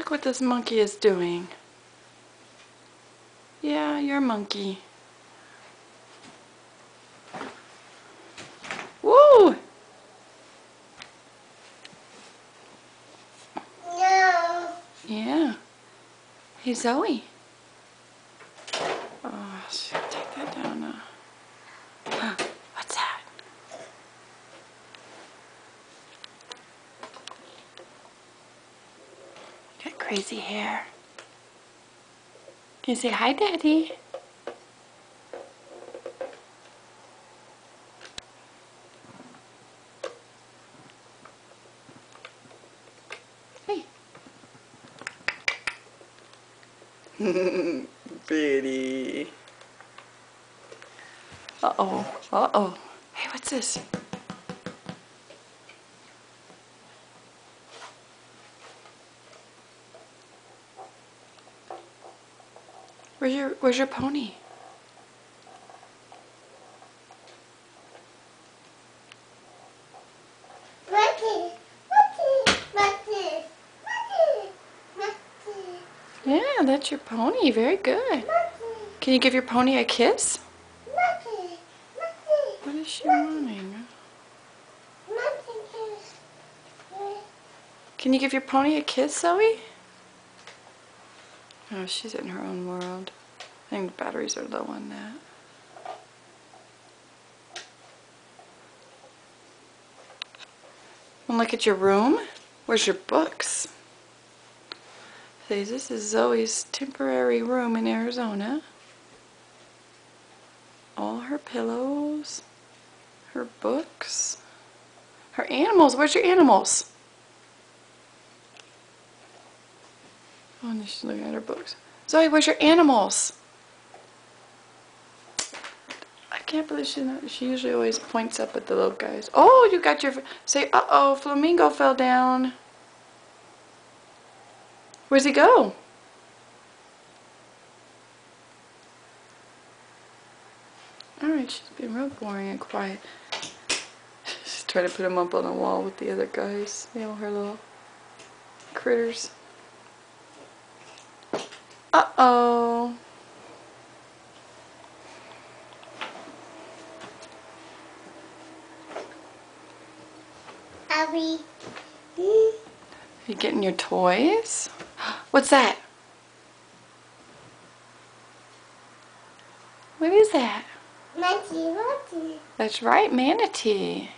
Look what this monkey is doing. Yeah, you're a monkey. Woo! No. Yeah. Hey, Zoe. Oh, should take that down now. What's that? Got crazy hair. Can you say hi, Daddy? Hey. Pretty. Uh-oh. Uh-oh. Hey, what's this? Where's your pony? Yeah, that's your pony. Very good. Can you give your pony a kiss? What is she wanting? Can you give your pony a kiss, Zoe? Oh, she's in her own world. I think the batteries are low on that. Want to look at your room? Where's your books? See, this is Zoe's temporary room in Arizona. All her pillows, her books, her animals. Where's your animals? Oh, and she's looking at her books. Zoe, where's your animals? I can't believe she usually always points up at the little guys. Oh, you got your... Say, uh-oh, Flamingo fell down. Where's he go? Alright, she's being real boring and quiet. She's trying to put him up on the wall with the other guys. You know, her little critters. Uh-oh. Abby. You getting your toys? What's that? What is that? Manatee. That's right, manatee.